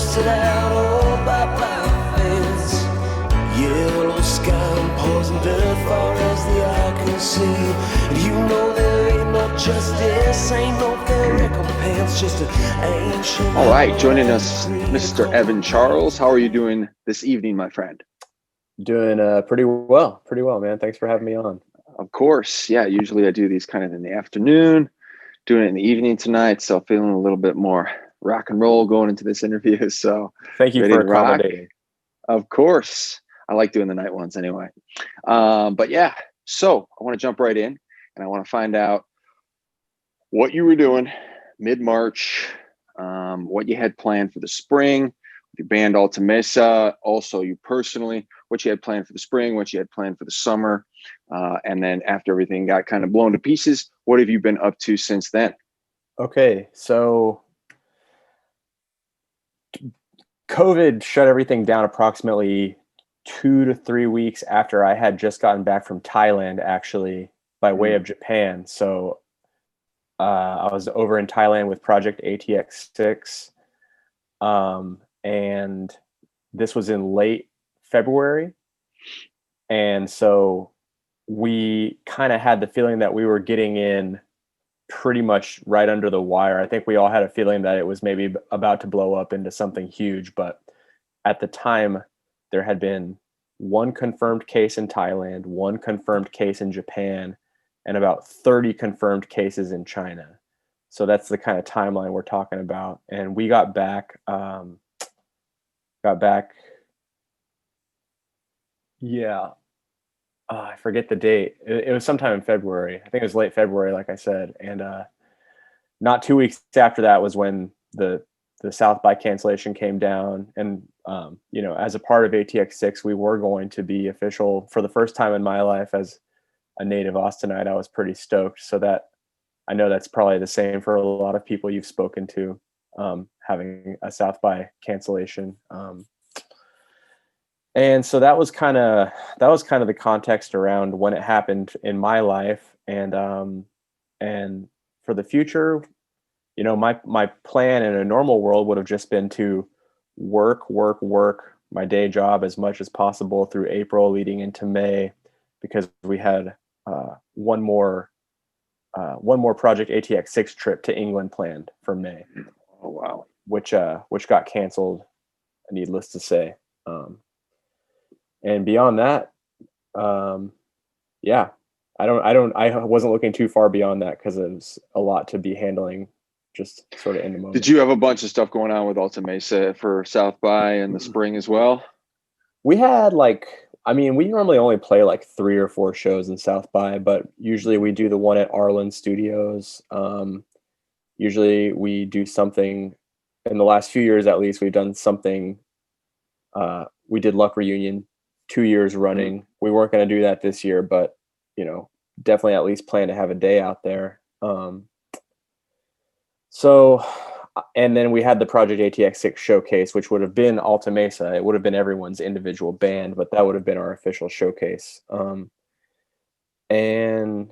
posted out all by my fence. Yellow sky and poison dirt far as the eye can see. And you know there ain't no justice, ain't no fair recompense, just an ancient. All right, joining us, Mr. Evan Charles. How are you doing this evening, my friend? Doing pretty well, man. Thanks for having me on. Of course. Yeah, usually I do these kind of in the afternoon, doing it in the evening tonight. So feeling a little bit more rock and roll going into this interview. So thank you for accommodating. Of course. I like doing the night ones anyway. But yeah, so I want to jump right in and I want to find out what you were doing mid-March, what you had planned for the spring, your band Alta Mesa, also you personally, what you had planned for the spring, what you had planned for the summer. And then after everything got kind of blown to pieces, what have you been up to since then? Okay, so COVID shut everything down approximately 2 to 3 weeks after I had just gotten back from Thailand, actually, by way of Japan. So I was over in Thailand with Project ATX6. And this was in late February. And so we kind of had the feeling that we were getting in pretty much right under the wire. I think we all had a feeling that it was maybe about to blow up into something huge. But at the time, there had been one confirmed case in Thailand, one confirmed case in Japan, and about 30 confirmed cases in China. So that's the kind of timeline we're talking about. And we got back, I forget the date. It was sometime in February. I think it was late February, like I said. And not 2 weeks after that was when the South by cancellation came down. And, as a part of ATX6, we were going to be official for the first time in my life as a native Austinite. I was pretty stoked. So that I know that's probably the same for a lot of people you've spoken to, having a South by cancellation. And so that was kind of the context around when it happened in my life. And for the future, my plan in a normal world would have just been to work my day job as much as possible through April leading into May, because we had one more Project ATX6 trip to England planned for May. Oh wow! Which got canceled, needless to say. And beyond that, I wasn't looking too far beyond that because it was a lot to be handling just sort of in the moment. Did you have a bunch of stuff going on with Alta Mesa for South by in the spring as well? We had we normally only play like 3 or 4 shows in South by, but usually we do the one at Arlen Studios. Usually we do something in the last few years, at least we've done something. We did Luck Reunion 2 years running. We weren't going to do that this year, but definitely at least plan to have a day out there. And then we had the Project ATX6 showcase, which would have been Alta Mesa. It would have been everyone's individual band, but that would have been our official showcase. And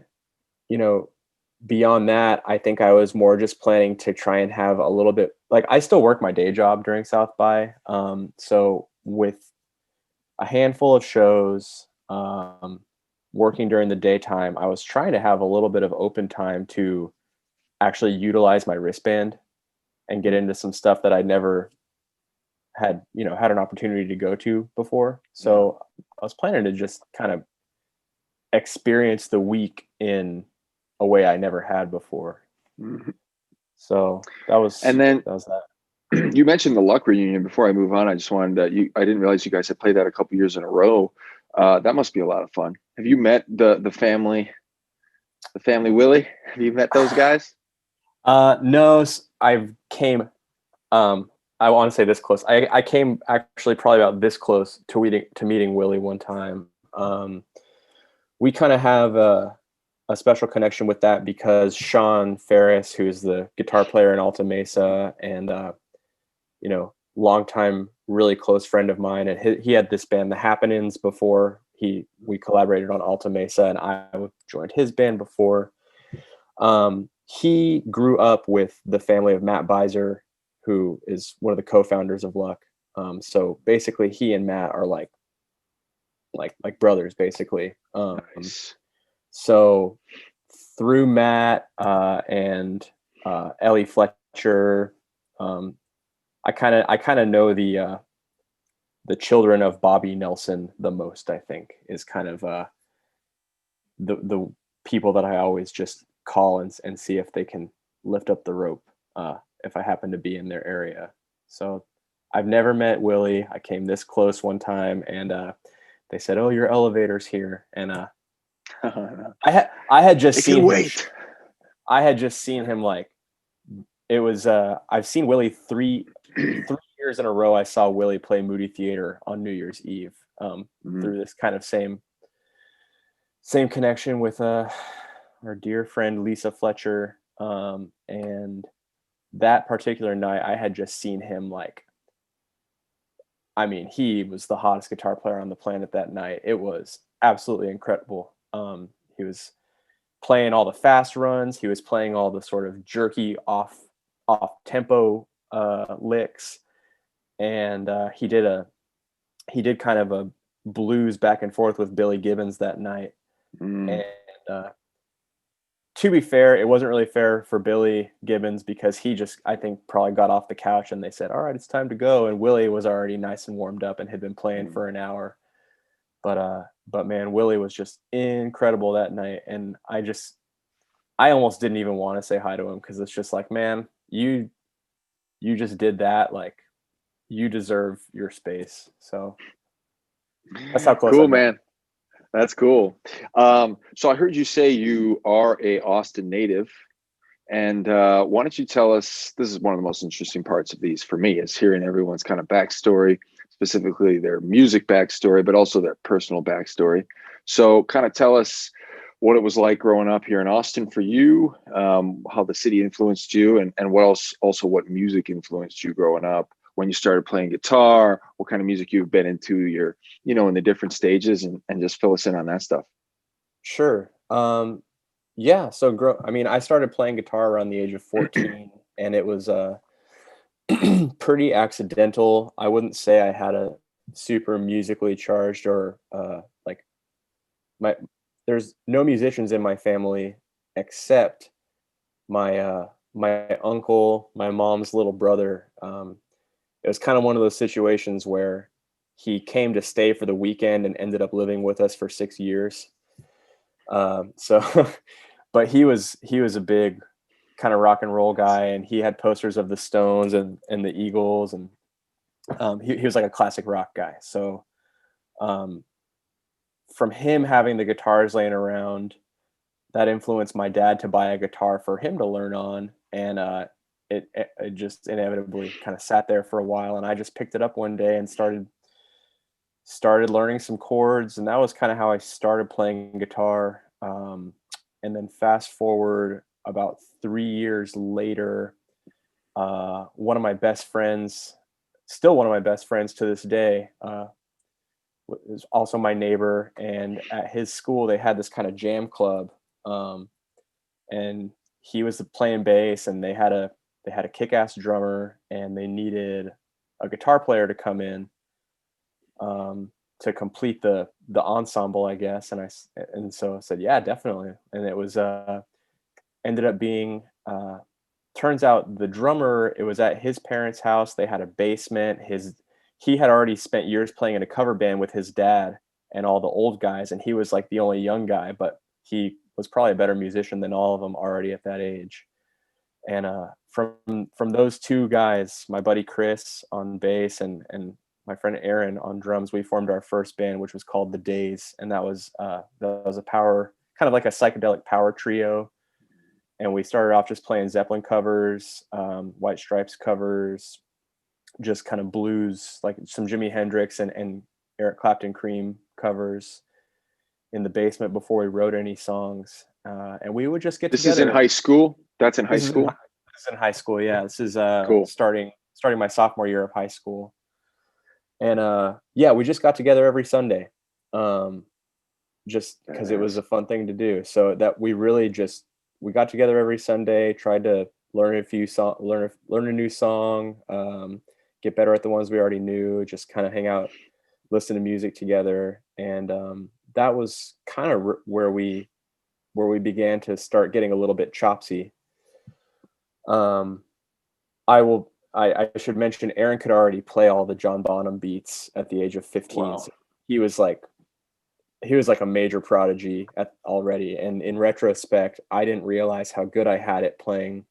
beyond that, I think I was more just planning to try and have a little bit, I still work my day job during South by. So with a handful of shows, working during the daytime, I was trying to have a little bit of open time to actually utilize my wristband and get into some stuff that I never had an opportunity to go to before. So I was planning to just kind of experience the week in a way I never had before. Mm-hmm. So that was that. You mentioned the Luck Reunion. Before I move on, I just wanted I didn't realize you guys had played that a couple years in a row. That must be a lot of fun. Have you met the family Willie? Have you met those guys? No, I want to say this close. I came actually probably about this close to meeting Willie one time. We kind of have a special connection with that because Sean Ferris, who's the guitar player in Alta Mesa and longtime really close friend of mine, and he had this band The Happenings before we collaborated on Alta Mesa, and I joined his band before. He grew up with the family of Matt Beiser who is one of the co-founders of Luck. So basically, he and Matt are like brothers, basically. Nice. So through Matt and Ellie Fletcher, I kind of know the children of Bobby Nelson the most. I think is kind of the people that I always just call and see if they can lift up the rope if I happen to be in their area. So I've never met Willie. I came this close one time, and they said, "Oh, your elevator's here," and I had just It seen can him. wait. I had just seen him like it was. I've seen Willie three years in a row. I saw Willie play Moody Theater on New Year's Eve through this kind of same connection with our dear friend Lisa Fletcher. And that particular night, I had just seen him like. I mean, he was the hottest guitar player on the planet that night. It was absolutely incredible. He was playing all the fast runs. He was playing all the sort of jerky off tempo licks, and he did kind of a blues back and forth with Billy Gibbons that night. And to be fair, it wasn't really fair for Billy Gibbons because he just, I think, probably got off the couch and they said, "All right, it's time to go." And Willie was already nice and warmed up and had been playing for an hour. But man, Willie was just incredible that night. And I almost didn't even want to say hi to him because it's just like, man, you just did that. Like, you deserve your space. So that's how close. Cool, man. That's cool. So I heard you say you are a Austin native, and why don't you tell us? This is one of the most interesting parts of these for me, is hearing everyone's kind of backstory, specifically their music backstory, but also their personal backstory. So kind of tell us what it was like growing up here in Austin for you, how the city influenced you, and what else, also what music influenced you growing up, when you started playing guitar, what kind of music you've been into, your, in the different stages, and just fill us in on that stuff. Sure. Yeah. So I started playing guitar around the age of 14 and it was pretty accidental. I wouldn't say I had a super musically charged or like there's no musicians in my family except my uncle, my mom's little brother. It was kind of one of those situations where he came to stay for the weekend and ended up living with us for 6 years. But he was a big kind of rock and roll guy, and he had posters of the Stones and the Eagles, and he was like a classic rock guy. So from him having the guitars laying around, that influenced my dad to buy a guitar for him to learn on, and it just inevitably kind of sat there for a while, and I just picked it up one day and started learning some chords, and that was kind of how I started playing guitar. And then fast forward about 3 years later, one of my best friends, still one of my best friends to this day, is also my neighbor, and at his school they had this kind of jam club, and he was playing bass, and they had a kick-ass drummer, and they needed a guitar player to come in to complete the ensemble, I guess. And so I said, yeah, definitely. And it was ended up being turns out the drummer, it was at his parents' house. They had a basement. He had already spent years playing in a cover band with his dad and all the old guys, and he was like the only young guy, but he was probably a better musician than all of them already at that age. And from those two guys, my buddy Chris on bass and my friend Aaron on drums, we formed our first band, which was called The Days, and that was a power, kind of like a psychedelic power trio. And we started off just playing Zeppelin covers, White Stripes covers, just kind of blues, like some Jimi Hendrix and Eric Clapton Cream covers in the basement before we wrote any songs. And we would just get together. This is in high school? That's in high school? This is in high school, yeah. This is cool. starting my sophomore year of high school. And yeah, we just got together every Sunday, just because it was a fun thing to do. So that we got together every Sunday, tried to learn a few song, learn a new song, get better at the ones we already knew, just kind of hang out, listen to music together. And that was kind of where we began to start getting a little bit chopsy. um I should mention Aaron could already play all the John Bonham beats at the age of 15. Wow. So he was like a major prodigy already. And in retrospect, I didn't realize how good I had it playing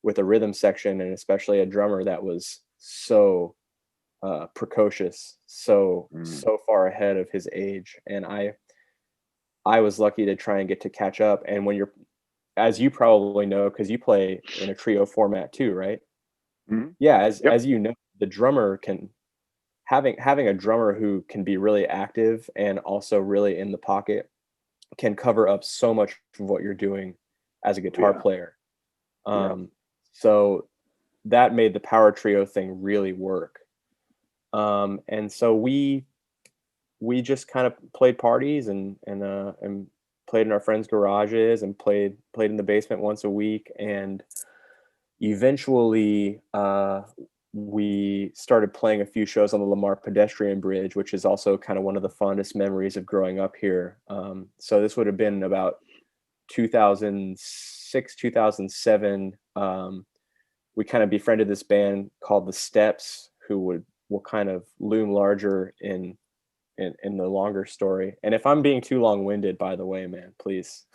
with a rhythm section, and especially a drummer that was so precocious, so far ahead of his age. And I was lucky to try and get to catch up. And when you're, as you probably know, because you play in a trio format too, right? Mhm. Yeah, Yep. as you know, the drummer can having a drummer who can be really active and also really in the pocket can cover up so much of what you're doing as a guitar Yeah. player. Yeah. So that made the power trio thing really work. And so we just kind of played parties and played in our friends' garages and played in the basement once a week. And eventually we started playing a few shows on the Lamar pedestrian bridge, which is also kind of one of the fondest memories of growing up here. So this would have been about 2006, 2007. We kind of befriended this band called the Steps, who will kind of loom larger in the longer story. And if I'm being too long-winded, by the way, man, please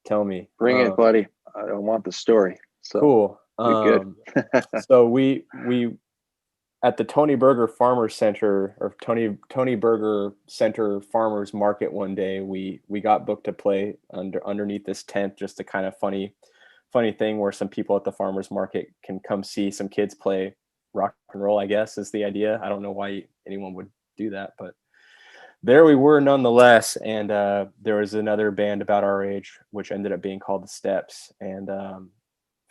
tell me. Bring it, buddy. I don't want the story. So Cool. you're good. So we at the Tony Berger Farmers Center, or Tony Berger Center Farmers Market, one day we got booked to play underneath this tent. Just a kind of funny thing where some people at the farmers market can come see some kids play rock and roll, I guess is the idea. I don't know why anyone would do that, but there we were nonetheless. And there was another band about our age, which ended up being called the Steps. And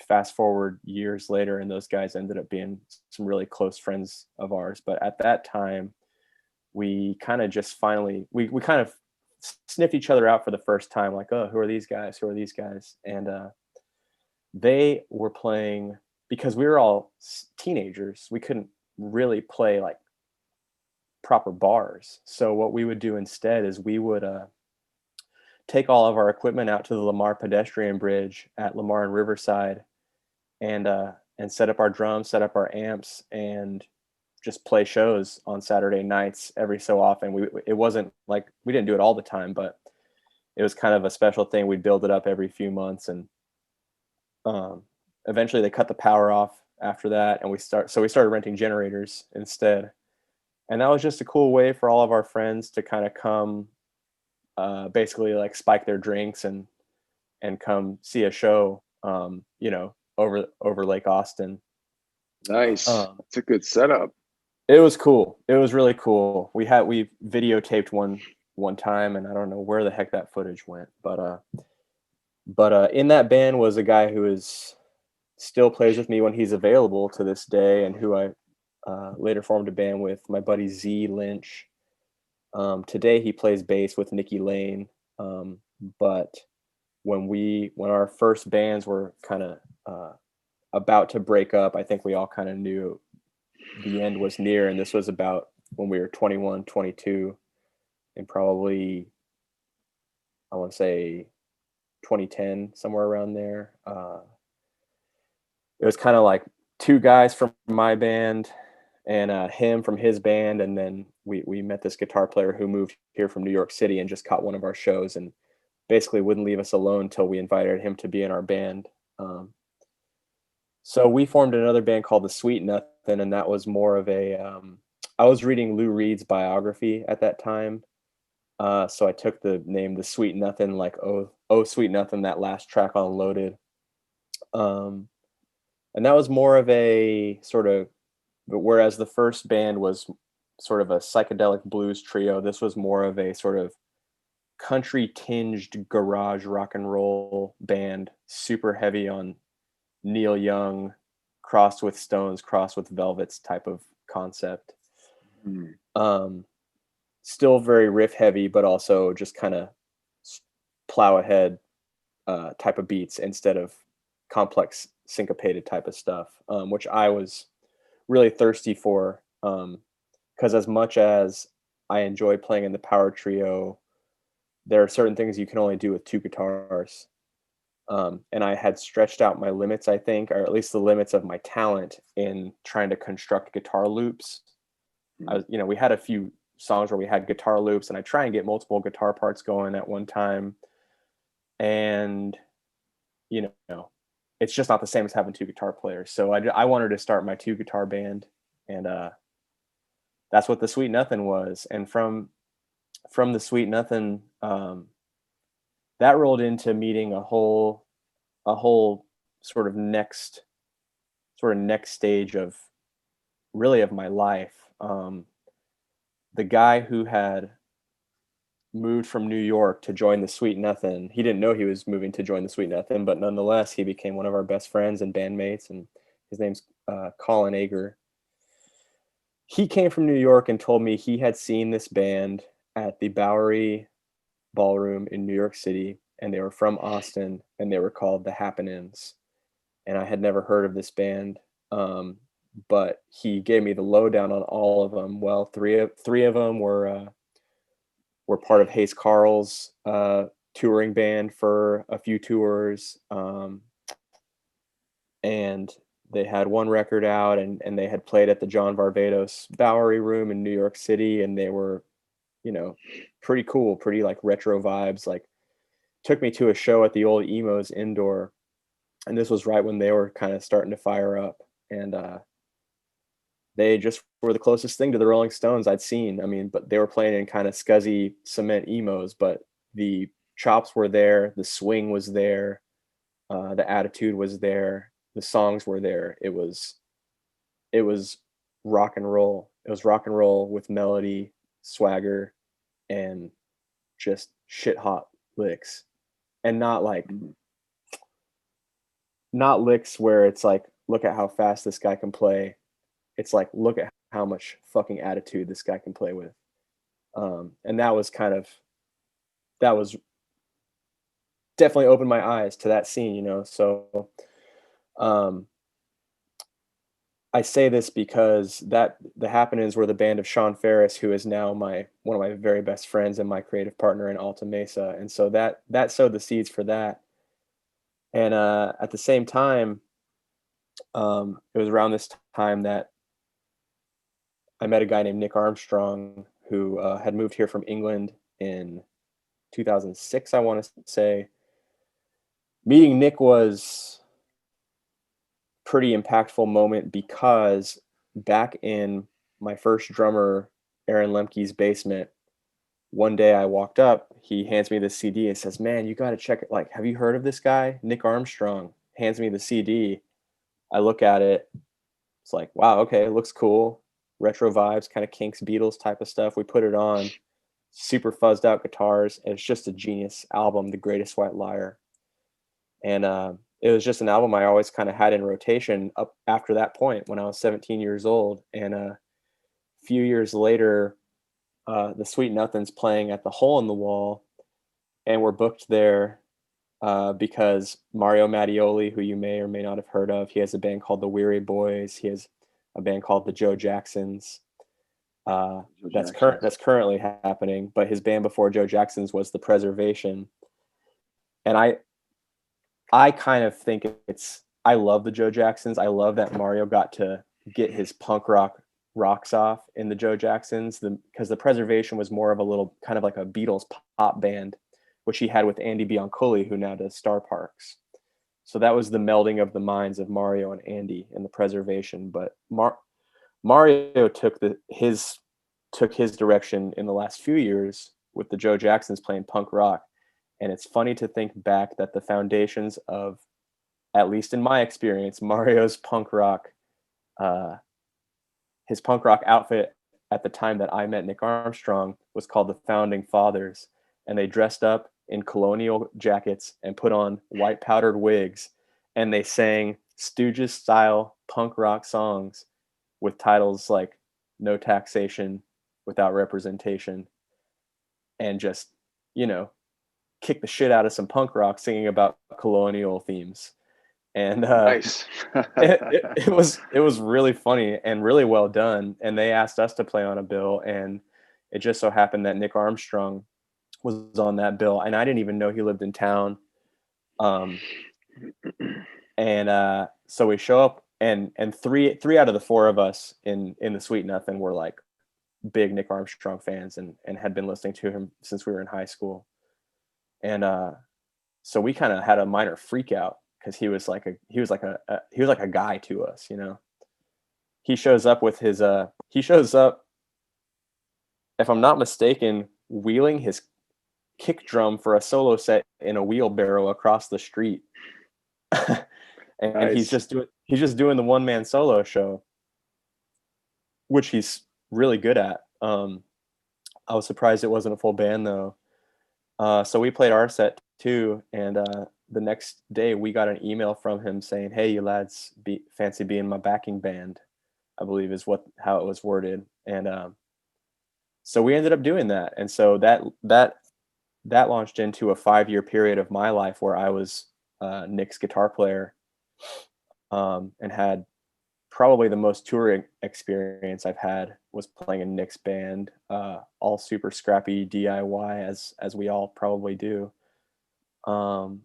fast forward years later, and those guys ended up being some really close friends of ours. But at that time, we kind of just finally, we kind of sniffed each other out for the first time, like, oh, who are these guys? Who are these guys? And they were playing, because we were all teenagers, we couldn't really play like proper bars. So what we would do instead is we would take all of our equipment out to the Lamar pedestrian bridge at Lamar and Riverside, and set up our drums, set up our amps, and just play shows on Saturday nights every so often. It wasn't like we didn't do it all the time, but it was kind of a special thing. We'd build it up every few months, and eventually they cut the power off after that, and we started renting generators instead. And that was just a cool way for all of our friends to kind of come, basically like spike their drinks and come see a show, over Lake Austin. Nice. That's a good setup. It was cool. It was really cool. We videotaped one time, and I don't know where the heck that footage went, but in that band was a guy who still plays with me when he's available to this day, and who I later formed a band with, my buddy Z Lynch. Today he plays bass with Nikki Lane. But when our first bands were kind of about to break up, I think we all kind of knew the end was near. And this was about when we were 21, 22, and probably, I want to say 2010, somewhere around there. It was kind of like two guys from my band and him from his band, and then we met this guitar player who moved here from New York City and just caught one of our shows and basically wouldn't leave us alone till we invited him to be in our band. So we formed another band called the Sweet Nothing, and that was more of a I was reading Lou Reed's biography at that time, so I took the name the Sweet Nothing, like oh Sweet Nothing, that last track on Loaded. And that was more of a sort of, but whereas the first band was sort of a psychedelic blues trio, this was more of a sort of country tinged garage rock and roll band, super heavy on Neil Young, crossed with Stones, crossed with Velvets type of concept. Still very riff heavy, but also just kind of plow ahead type of beats instead of complex syncopated type of stuff, which I was really thirsty for. Because as much as I enjoy playing in the power trio, there are certain things you can only do with two guitars. And I had stretched out my limits, I think, or at least the limits of my talent in trying to construct guitar loops. We had a few songs where we had guitar loops, and I try and get multiple guitar parts going at one time. And, it's just not the same as having two guitar players. So I wanted to start my two guitar band, and that's what the Sweet Nothing was. And from the Sweet Nothing, that rolled into meeting a whole sort of next stage of my life. The guy who had moved from New York to join the Sweet Nothing, he didn't know he was moving to join the Sweet Nothing, but nonetheless, he became one of our best friends and bandmates, and his name's Colin Ager. He came from New York and told me he had seen this band at the Bowery Ballroom in New York City, and they were from Austin, and they were called the Happenings. And I had never heard of this band, but he gave me the lowdown on all of them. Well, three of them were part of Hayes Carl's touring band for a few tours, and they had one record out, and they had played at the John Varvatos Bowery Room in New York City, and they were, pretty cool, pretty like retro vibes. Like, took me to a show at the old Emos Indoor, and this was right when they were kind of starting to fire up, and they just were the closest thing to the Rolling Stones I'd seen. I mean, but they were playing in kind of scuzzy cement emos, but the chops were there, the swing was there, the attitude was there, the songs were there. It was rock and roll. It was rock and roll with melody, swagger, and just shit hot licks. And not licks where it's like, look at how fast this guy can play. It's like, look at how much fucking attitude this guy can play with. And that was definitely opened my eyes to that scene, So I say this because the Happenings were the band of Sean Ferris, who is now one of my very best friends and my creative partner in Alta Mesa. And so that sowed the seeds for that. And at the same time, it was around this time that I met a guy named Nick Armstrong, who had moved here from England in 2006, I want to say. Meeting Nick was a pretty impactful moment because back in my first drummer, Aaron Lemke's basement, one day I walked up, he hands me this CD and says, "Man, you got to check it. Like, have you heard of this guy, Nick Armstrong?" Hands me the CD. I look at it. It's like, wow, okay, it looks cool. Retro vibes, kind of Kinks, Beatles type of stuff. We put it on, super fuzzed out guitars, and it's just a genius album, The Greatest White Liar. And it was just an album I always kind of had in rotation up after that point when I was 17 years old. And a few years later, the Sweet Nothing's playing at the Hole in the Wall, and we're booked there because Mario Mattioli, who you may or may not have heard of, he has a band called the Weary Boys. He has a band called the Joe Jacksons. That's currently happening, but his band before Joe Jackson's was the Preservation. And I kind of think I love the Joe Jacksons. I love that Mario got to get his punk rocks off in the Joe Jacksons, because the Preservation was more of a little kind of like a Beatles pop band, which he had with Andy Biancoli, who now does Star Parks. So that was the melding of the minds of Mario and Andy in the Preservation. But Mario took his direction in the last few years with the Joe Jacksons playing punk rock. And it's funny to think back that the foundations of, at least in my experience, Mario's punk rock, his punk rock outfit at the time that I met Nick Armstrong was called the Founding Fathers. And they dressed up in colonial jackets and put on white powdered wigs, and they sang Stooges style punk rock songs with titles like No Taxation Without Representation, and just, kick the shit out of some punk rock singing about colonial themes. And Nice. it was really funny and really well done. And they asked us to play on a bill, and it just so happened that Nick Armstrong was on that bill, and I didn't even know he lived in town. Um, and so we show up, and three out of the four of us in the Sweet Nothing were like big Nick Armstrong fans, and had been listening to him since we were in high school. And so we kind of had a minor freak out because he was like a guy to us, you know. He shows up with his if I'm not mistaken, wheeling his kick drum for a solo set in a wheelbarrow across the street. And Nice. he's just doing the one man solo show, which he's really good at. I was surprised it wasn't a full band though. So we played our set too, and the next day we got an email from him saying, "Hey, you lads, fancy being my backing band," I believe is how it was worded. And so we ended up doing that, and so that launched into a 5-year period of my life where I was Nick's guitar player, and had probably the most touring experience I've had was playing in Nick's band, all super scrappy DIY as we all probably do. But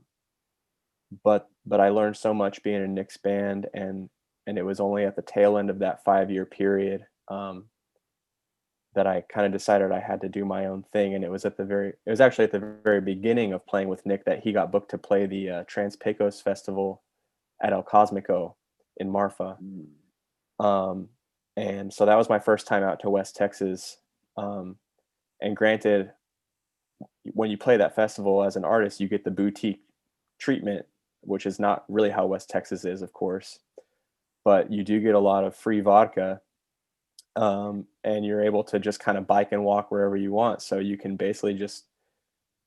I learned so much being in Nick's band, and it was only at the tail end of that 5-year period that I kind of decided I had to do my own thing. And it was actually at the very beginning of playing with Nick that he got booked to play the Trans Pecos Festival at El Cosmico in Marfa. And so that was my first time out to West Texas. And granted, when you play that festival as an artist, you get the boutique treatment, which is not really how West Texas is, of course, but you do get a lot of free vodka. And you're able to just kind of bike and walk wherever you want. So you can basically just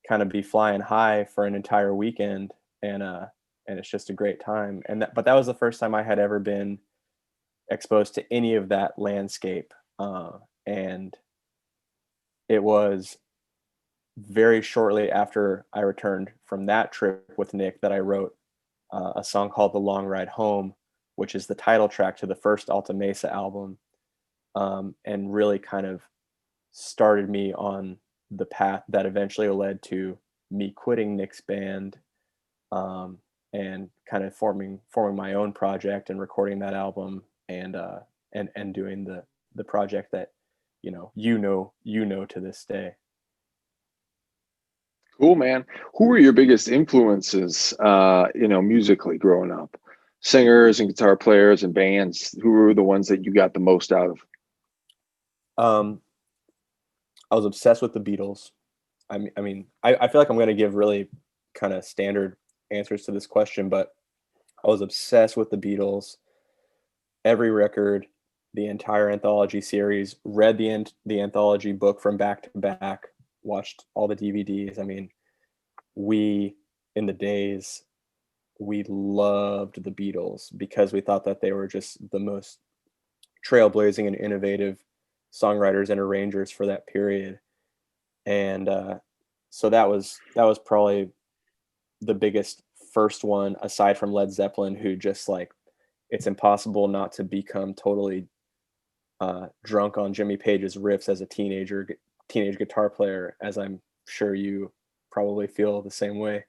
kind of be flying high for an entire weekend. And it's just a great time. But that was the first time I had ever been exposed to any of that landscape. And it was very shortly after I returned from that trip with Nick that I wrote a song called The Long Ride Home, which is the title track to the first Alta Mesa album. And really kind of started me on the path that eventually led to me quitting Nick's band, and kind of forming my own project and recording that album, and doing the project that you know to this day. Cool, man. Who were your biggest influences, musically growing up? Singers and guitar players and bands. Who were the ones that you got the most out of? I was obsessed with the Beatles. I feel like I'm going to give really kind of standard answers to this question, but I was obsessed with the Beatles. Every record, the entire anthology series, read the anthology book from back to back, watched all the DVDs. I mean, in the days, we loved the Beatles because we thought that they were just the most trailblazing and innovative songwriters and arrangers for that period. And so that was probably the biggest first one, aside from Led Zeppelin, who just like, it's impossible not to become totally drunk on Jimmy Page's riffs as a teenage guitar player, as I'm sure you probably feel the same way.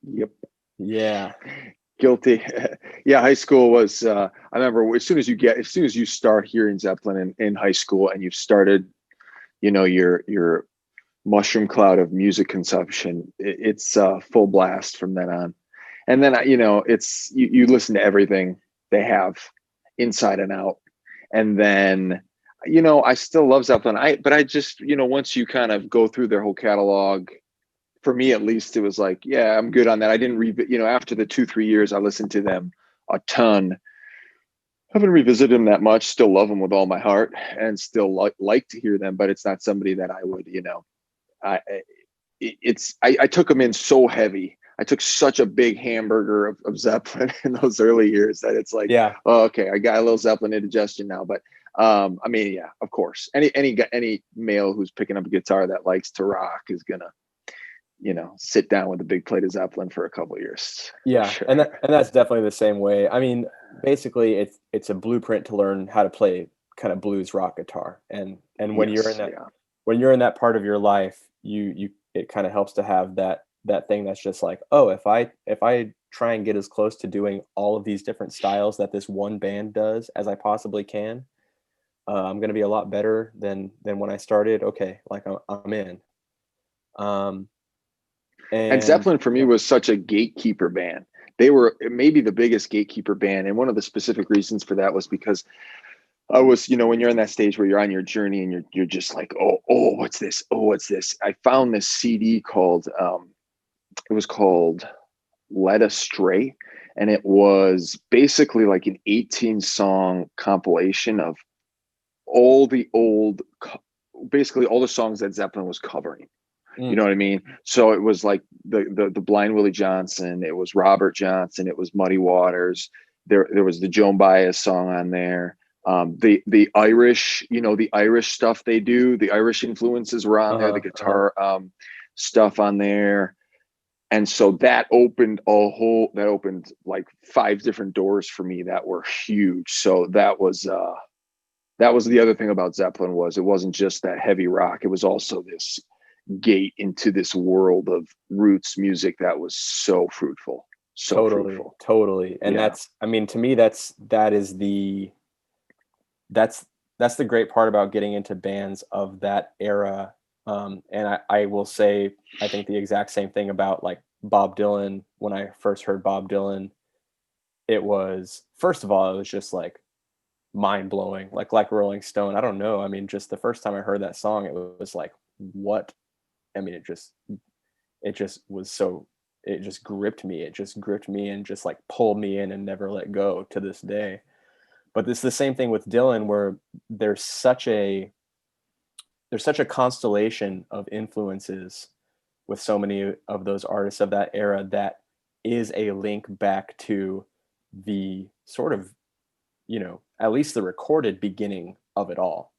Yep. Yeah. Guilty. Yeah, high school was I remember as soon as you start hearing Zeppelin in high school, and you've started your mushroom cloud of music consumption, it's full blast from then on. And then it's you listen to everything they have inside and out. And then I still love Zeppelin. But I just once you kind of go through their whole catalog, for me at least, it was like, yeah, I'm good on that. I didn't after the 2-3 years, I listened to them a ton. Haven't revisited them that much. Still love them with all my heart, and still like to hear them. But it's not somebody that I would, I took them in so heavy. I took such a big hamburger of Zeppelin in those early years that it's like, yeah, oh, okay, I got a little Zeppelin indigestion now. But yeah, of course, any male who's picking up a guitar that likes to rock is gonna sit down with a big plate of Zeppelin for a couple of years. Yeah, Sure. and that's definitely the same way. I mean, basically, it's a blueprint to learn how to play kind of blues rock guitar, and when you're in Yes. that Yeah. when you're in that part of your life, you it kind of helps to have that thing that's just like, oh, if I try and get as close to doing all of these different styles that this one band does as I possibly can, I'm going to be a lot better than when I started. Okay, like I'm in. Um, And and Zeppelin for me was such a gatekeeper band. They were maybe the biggest gatekeeper band. And one of the specific reasons for that was because I was, when you're in that stage where you're on your journey and you're just like, oh, what's this? Oh, what's this? I found this CD called, it was called Led Astray. And it was basically like an 18-song compilation of all the basically all the songs that Zeppelin was covering. You mm, know what I mean? So it was like the Blind Willie Johnson, it was Robert Johnson, it was Muddy Waters. There was the Joan Baez song on there. The Irish, the Irish stuff they do, the Irish influences were on there, the uh-huh. guitar stuff on there. And so that opened like 5 different doors for me that were huge. So that was the other thing about Zeppelin, was it wasn't just that heavy rock. It was also this gate into this world of roots music that was so fruitful, so Totally, fruitful. totally. And Yeah. I mean, to me, that's that's the great part about getting into bands of that era. And I will say, I think the exact same thing about like Bob Dylan. When I first heard Bob Dylan, it was, first of all, it was just like mind blowing, like Rolling Stone. I don't know. I mean, just the first time I heard that song, it was like, what? I mean, it just was so, it just gripped me. It just gripped me and just like pulled me in and never let go to this day. But it's the same thing with Dylan, where there's such a constellation of influences with so many of those artists of that era that is a link back to the sort of, at least the recorded beginning of it all,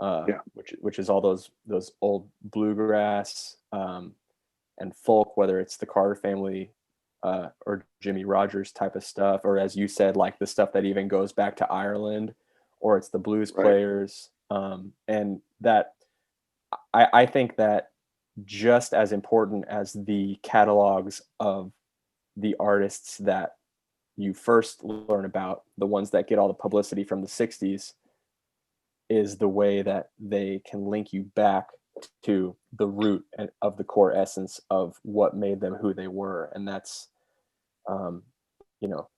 Yeah. which is all those old bluegrass, and folk, whether it's the Carter family, or Jimmy Rogers type of stuff, or as you said, like the stuff that even goes back to Ireland, or it's the blues Right. players, and that I think that just as important as the catalogs of the artists that you first learn about, the ones that get all the publicity from the 60s, is the way that they can link you back to the root of the core essence of what made them who they were. And that's, um, you know,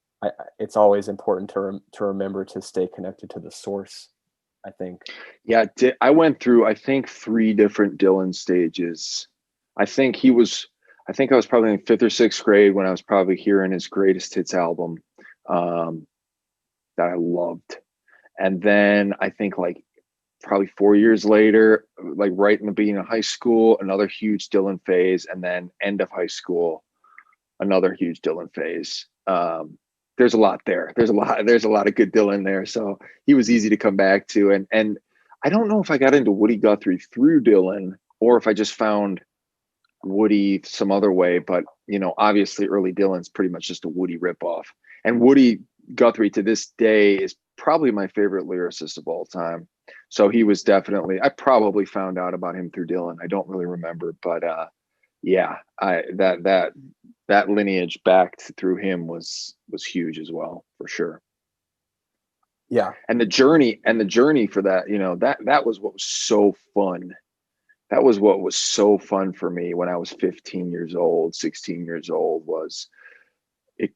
it's always important to remember to stay connected to the source, I think. Yeah. I went through, I think, 3 different Dylan stages. I think I was probably in 5th or 6th grade when I was probably hearing his greatest hits album, um, that I loved. And then I think like probably 4 years later, like right in the beginning of high school, another huge Dylan phase. And then end of high school, another huge Dylan phase. There's a lot there. There's a lot of good Dylan there. So he was easy to come back to. And I don't know if I got into Woody Guthrie through Dylan or if I just found Woody some other way. But obviously early Dylan's pretty much just a Woody ripoff. And Woody Guthrie to this day is probably my favorite lyricist of all time. So he was definitely, I probably found out about him through Dylan. I don't really remember, but yeah, that lineage back through him was huge as well, for sure. Yeah. And the journey for that, that was what was so fun. That was what was so fun for me when I was 15 years old, 16 years old, was it,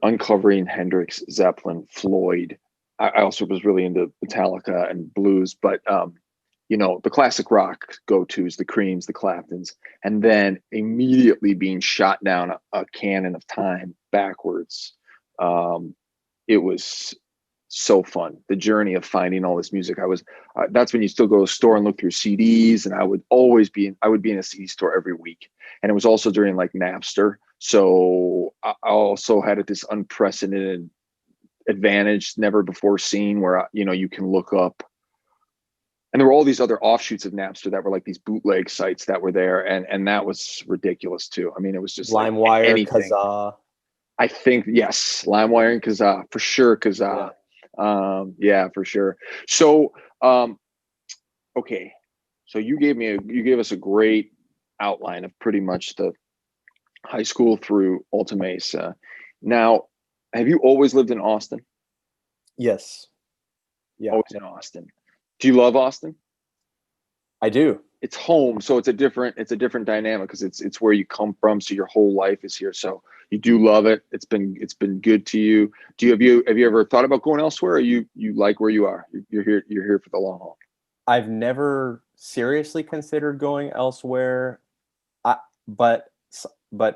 uncovering Hendrix, Zeppelin, Floyd. I also was really into Metallica and blues, but the classic rock go-tos, the Creams, the Claptons, and then immediately being shot down a cannon of time backwards. It was so fun. The journey of finding all this music. That's when you still go to the store and look through CDs, and I would be in a CD store every week. And it was also during like Napster. So I also had this unprecedented advantage, never before seen, where you can look up And there were all these other offshoots of Napster that were like these bootleg sites that were there, and that was ridiculous too. I mean, it was just like LimeWire, anything. Kazaa. I think yes, LimeWire and Kazaa for sure. Kazaa, yeah, for sure. So, okay, so you gave us a great outline of pretty much the high school through Alta Mesa. Now, have you always lived in Austin? Yes. Yeah. Always in Austin. Do you love Austin? I do. It's home, so it's a different dynamic because it's where you come from. So your whole life is here. So you do love it. It's been good to you. Have you ever thought about going elsewhere, or you like where you are? You're here for the long haul. I've never seriously considered going elsewhere. But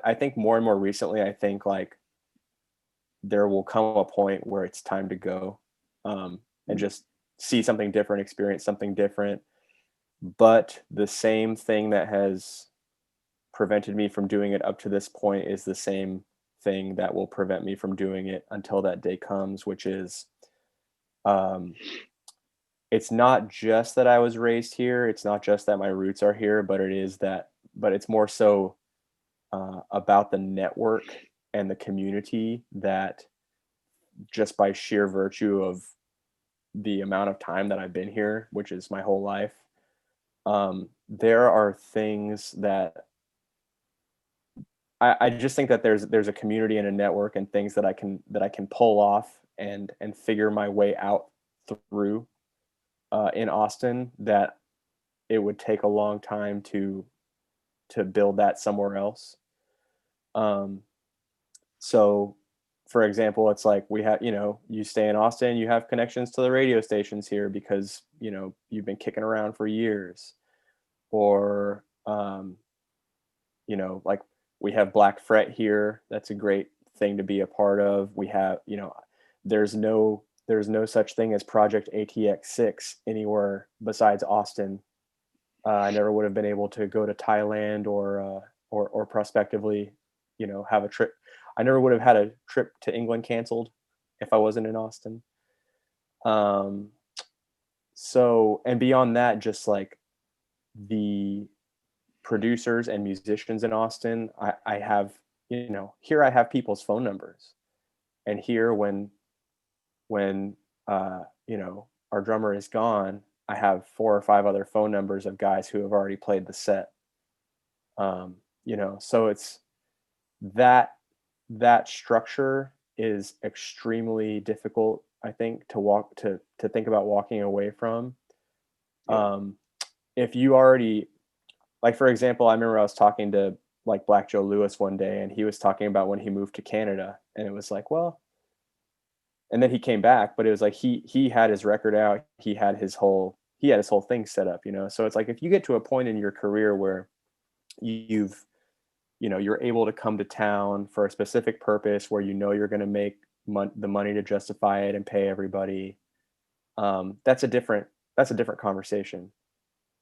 I think more and more recently, I think like there will come a point where it's time to go, and just see something different, experience something different. But the same thing that has prevented me from doing it up to this point is the same thing that will prevent me from doing it until that day comes, which is, it's not just that I was raised here. It's not just that my roots are here, but it's more so about the network and the community that, just by sheer virtue of the amount of time that I've been here, which is my whole life, there are things that I just think that there's a community and a network and things that I can pull off and figure my way out through in Austin that it would take a long time to build that somewhere else. So for example, it's like we have, you stay in Austin, you have connections to the radio stations here because, you've been kicking around for years. Or, like we have Black Fret here. That's a great thing to be a part of. We have, there's no such thing as Project ATX6 anywhere besides Austin. I never would have been able to go to Thailand or prospectively, have a trip. I never would have had a trip to England canceled if I wasn't in Austin. So, and beyond that, just like the producers and musicians in Austin, I have, here I have people's phone numbers, and here when our drummer is gone, I have 4 or 5 other phone numbers of guys who have already played the set. So it's that structure is extremely difficult, I think, to think about walking away from. If you already, like, for example, I remember I was talking to like Black Joe Lewis one day, and he was talking about when he moved to Canada, and it was like, well, and then he came back, but it was like he had his record out, he had his whole thing set up, So it's like, if you get to a point in your career where you're able to come to town for a specific purpose where you're going to make the money to justify it and pay everybody, that's a different conversation.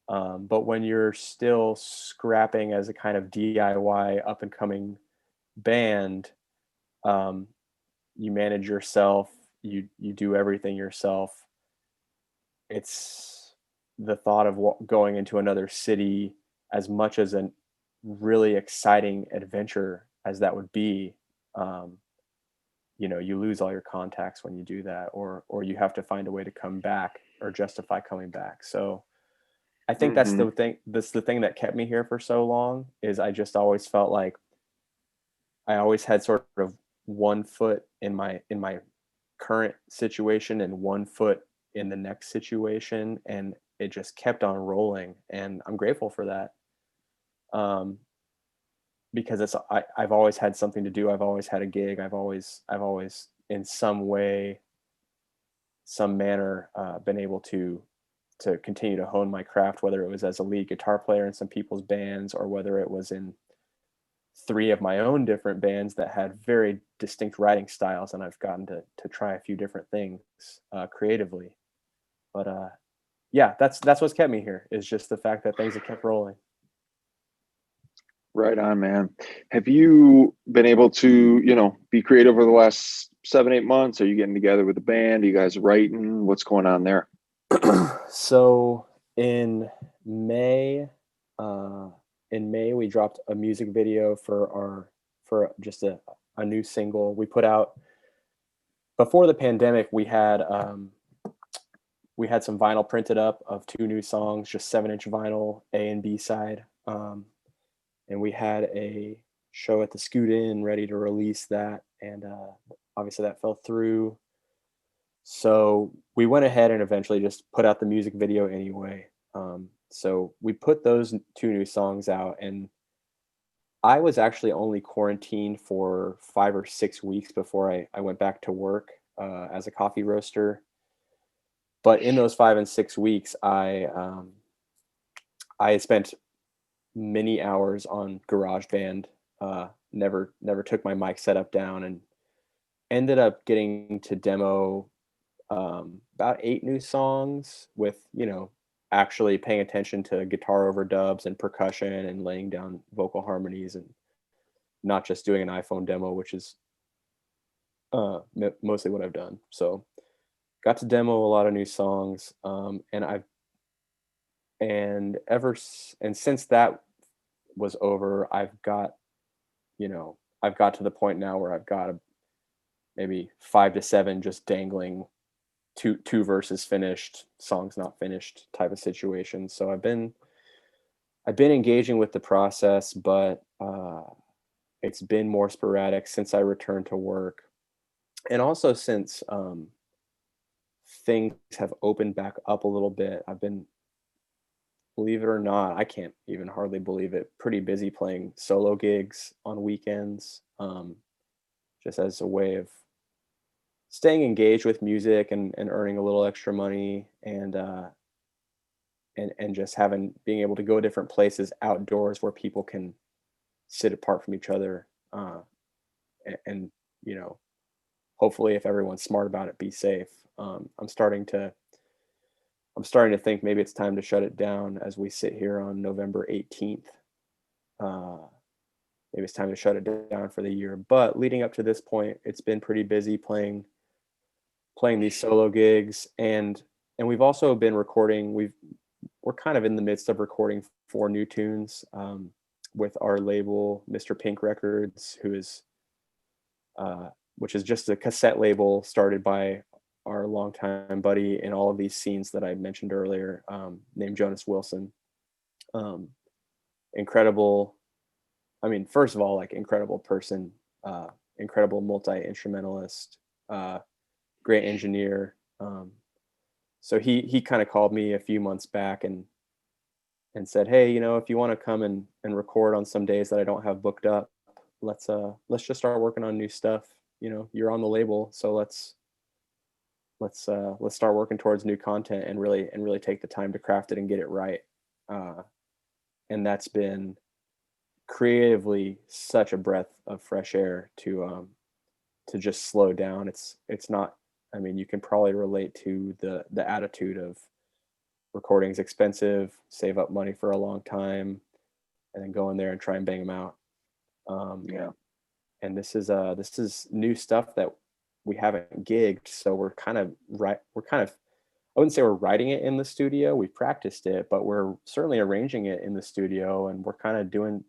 But when you're still scrapping as a kind of DIY up and coming band, you manage yourself, you do everything yourself. It's the thought of going into another city, as much as a really exciting adventure as that would be. You lose all your contacts when you do that, or you have to find a way to come back or justify coming back. So I think that's the thing. That's the thing that kept me here for so long, is I just always felt like I always had sort of one foot in my current situation and one foot in the next situation, and it just kept on rolling. And I'm grateful for that, because I've always had something to do. I've always had a gig. I've always in some way, some manner, been able to continue to hone my craft, whether it was as a lead guitar player in some people's bands, or whether it was in 3 of my own different bands that had very distinct writing styles, and I've gotten to try a few different things creatively. But yeah, that's what's kept me here, is just the fact that things have kept rolling. Right on, man. Have you been able to, be creative over the last 7-8 months? Are you getting together with the band? Are you guys writing? What's going on there? So in May, we dropped a music video for just a new single we put out. Before the pandemic, we had some vinyl printed up of 2 new songs, just 7-inch vinyl, A and B side. And we had a show at the Scoot Inn ready to release that. And obviously that fell through. So we went ahead and eventually just put out the music video anyway. So we put those 2 new songs out, and I was actually only quarantined for 5 or 6 weeks before I went back to work as a coffee roaster. But in those 5 and 6 weeks, I spent many hours on GarageBand. Never took my mic setup down, and ended up getting to demo about 8 new songs with, actually paying attention to guitar overdubs and percussion and laying down vocal harmonies, and not just doing an iPhone demo, which is mostly what I've done. So got to demo a lot of new songs. And since that was over, I've got to the point now where I've got maybe 5 to 7 just dangling, two verses finished, songs not finished type of situation. So I've been engaging with the process, but it's been more sporadic since I returned to work, and also since things have opened back up a little bit. I've been, believe it or not, I can't even hardly believe it, pretty busy playing solo gigs on weekends, just as a way of staying engaged with music and earning a little extra money, and just being able to go different places outdoors where people can sit apart from each other, and hopefully, if everyone's smart about it, be safe. I'm starting to think maybe it's time to shut it down as we sit here on November 18th. Maybe it's time to shut it down for the year. But leading up to this point, it's been pretty busy playing these solo gigs, and we've also been recording. We're kind of in the midst of recording 4 new tunes with our label, Mr. Pink Records, which is just a cassette label started by our longtime buddy in all of these scenes that I mentioned earlier, named Jonas Wilson. Incredible. I mean, first of all, like, incredible person, incredible multi-instrumentalist, great engineer. So he kind of called me a few months back and said, hey, if you want to come and record on some days that I don't have booked up, let's just start working on new stuff. You're on the label, so let's start working towards new content and really take the time to craft it and get it right. And that's been creatively such a breath of fresh air to just slow down. It's not, I mean, you can probably relate to the attitude of recording is expensive, save up money for a long time, and then go in there and try and bang them out. Yeah. And this is new stuff that we haven't gigged, so we're kind of, I wouldn't say we're writing it in the studio. We practiced it, but we're certainly arranging it in the studio, and we're kind of doing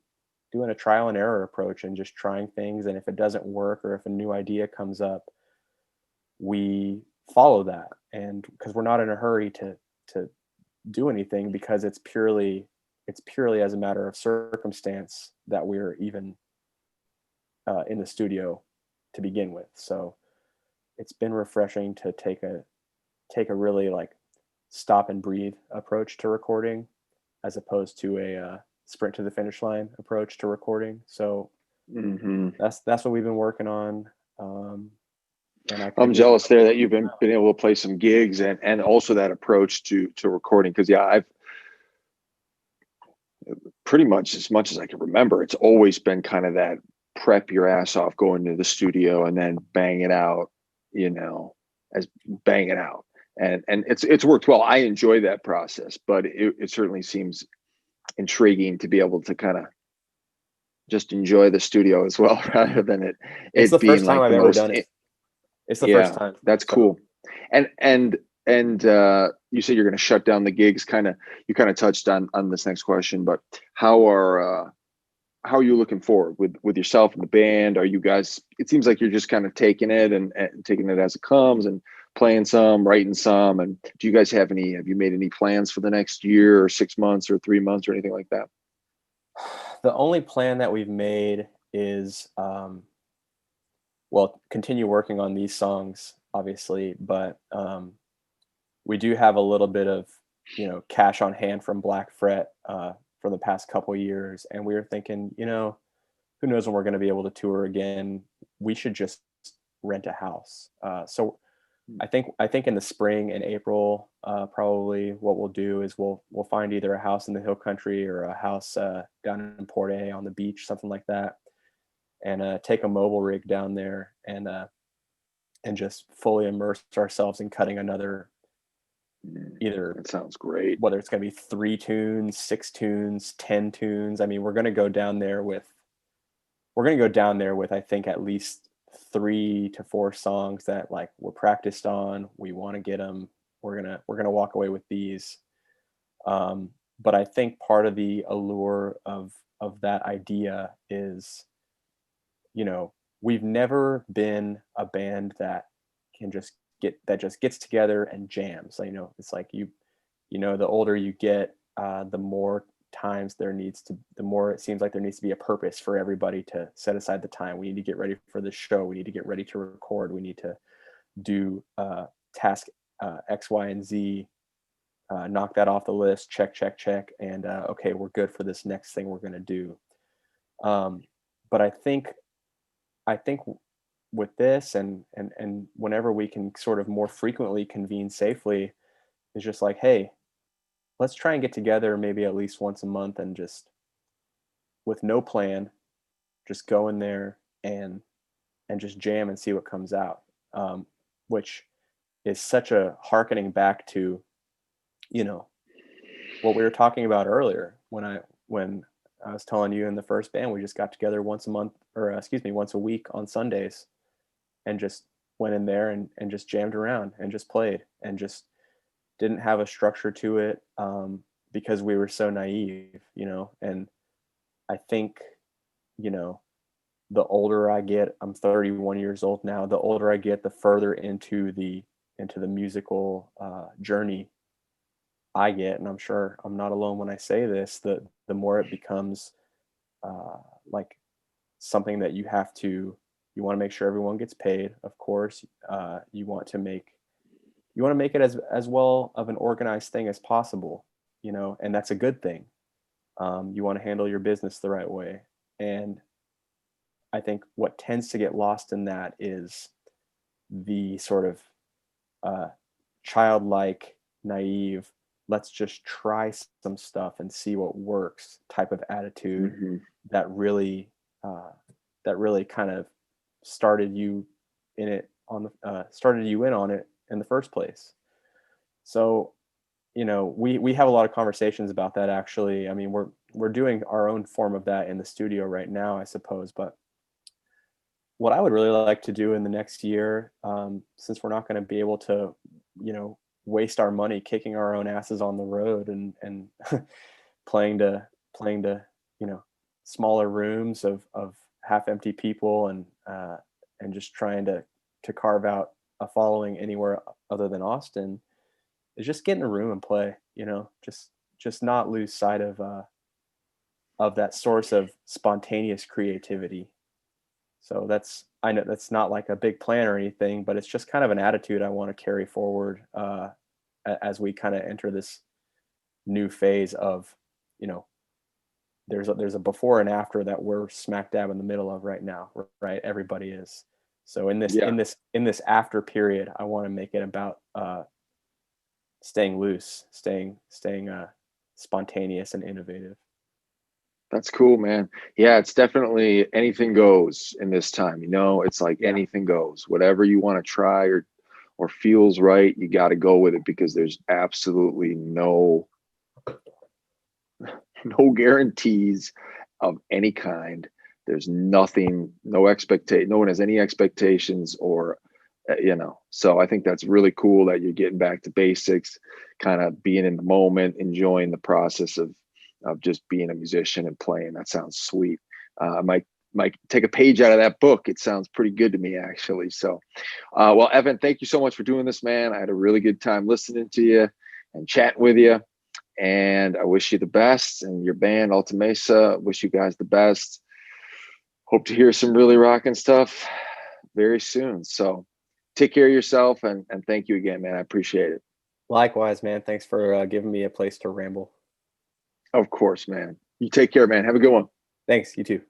a trial and error approach and just trying things. And if it doesn't work, or if a new idea comes up, we follow that. And because we're not in a hurry to do anything, because it's purely as a matter of circumstance that we're even in the studio to begin with. So it's been refreshing to take a really, like, stop and breathe approach to recording, as opposed to a sprint to the finish line approach to recording. So that's what we've been working on. And I'm jealous there that you've been able to play some gigs and also that approach to recording. Cause yeah, I've pretty much, as much as I can remember, it's always been kind of that prep your ass off, going to the studio and then bang it out, as bang it out. And it's worked well. I enjoy that process, but it certainly seems intriguing to be able to kind of just enjoy the studio as well, rather than it's the being first time like I've ever done it. It's the first time. That's cool. And And you said you're going to shut down the gigs. You kind of touched on this next question, but how are you looking forward with yourself and the band? Are you guys? It seems like you're just kind of taking it and taking it as it comes and playing some, writing some. And do you guys have you made any plans for the next year or 6 months or 3 months or anything like that? The only plan that we've made is, well, continue working on these songs, obviously, but we do have a little bit of, cash on hand from Black Fret for the past couple years, and we were thinking, who knows when we're going to be able to tour again? We should just rent a house. So I think in the spring, in April, probably what we'll do is we'll find either a house in the Hill Country or a house down in Port A on the beach, something like that, and take a mobile rig down there and just fully immerse ourselves in cutting another, either, That sounds great. whether it's going to be 3 tunes, 6 tunes, 10 tunes. I mean, we're going to go down there with I think at least 3 to 4 songs that like we're practiced on. We want to get them. We're gonna walk away with these. But I think part of the allure of that idea is, we've never been a band that just gets together and jams. So, it's like the older you get, the more times the more it seems like there needs to be a purpose for everybody to set aside the time. We need to get ready for the show. We need to get ready to record. We need to do task X, Y, and Z, knock that off the list, check, and okay, we're good for this next thing we're going to do. But I think with this and whenever we can sort of more frequently convene safely, is just like, hey, let's try and get together maybe at least once a month and just with no plan, just go in there and just jam and see what comes out. Which is such a hearkening back to, what we were talking about earlier when I was telling you in the first band, we just got together once a week on Sundays and just went in there and just jammed around and just played and just didn't have a structure to it, because we were so naive, and I think, the older I get, I'm 31 years old now, the older I get, the further into the musical journey I get, and I'm sure I'm not alone when I say this, the more it becomes like something that you want to make sure everyone gets paid, of course. You want to make it as well of an organized thing as possible, and that's a good thing. You want to handle your business the right way. And I think what tends to get lost in that is the sort of childlike, naive, let's just try some stuff and see what works type of attitude. Mm-hmm. that really kind of started you in on it in the first place. So, we have a lot of conversations about that, actually. I mean, we're doing our own form of that in the studio right now, I suppose. But what I would really like to do in the next year, since we're not going to be able to, waste our money kicking our own asses on the road and playing to smaller rooms of half empty people and just trying to carve out a following anywhere other than Austin, is just get in a room and play, just not lose sight of that source of spontaneous creativity. So I know that's not like a big plan or anything, but it's just kind of an attitude I want to carry forward as we kind of enter this new phase of, there's a before and after that we're smack dab in the middle of right now, right? Everybody is. So in this after period, I want to make it about staying loose, staying spontaneous and innovative. That's cool, man. Yeah, it's definitely anything goes in this time. It's like anything goes. Whatever you want to try or feels right, you got to go with it, because there's absolutely no guarantees of any kind. There's nothing, no one has any expectations or So I think that's really cool that you're getting back to basics, kind of being in the moment, enjoying the process of just being a musician and playing. That sounds sweet. I might take a page out of that book. It sounds pretty good to me, actually. So, well, Evan, thank you so much for doing this, man. I had a really good time listening to you and chatting with you. And I wish you the best, and your band Ultimesa. Wish you guys the best. Hope to hear some really rocking stuff very soon. So take care of yourself, and thank you again, man. I appreciate it. Likewise, man. Thanks for giving me a place to ramble. Of course, man. You take care, man. Have a good one. Thanks. You too.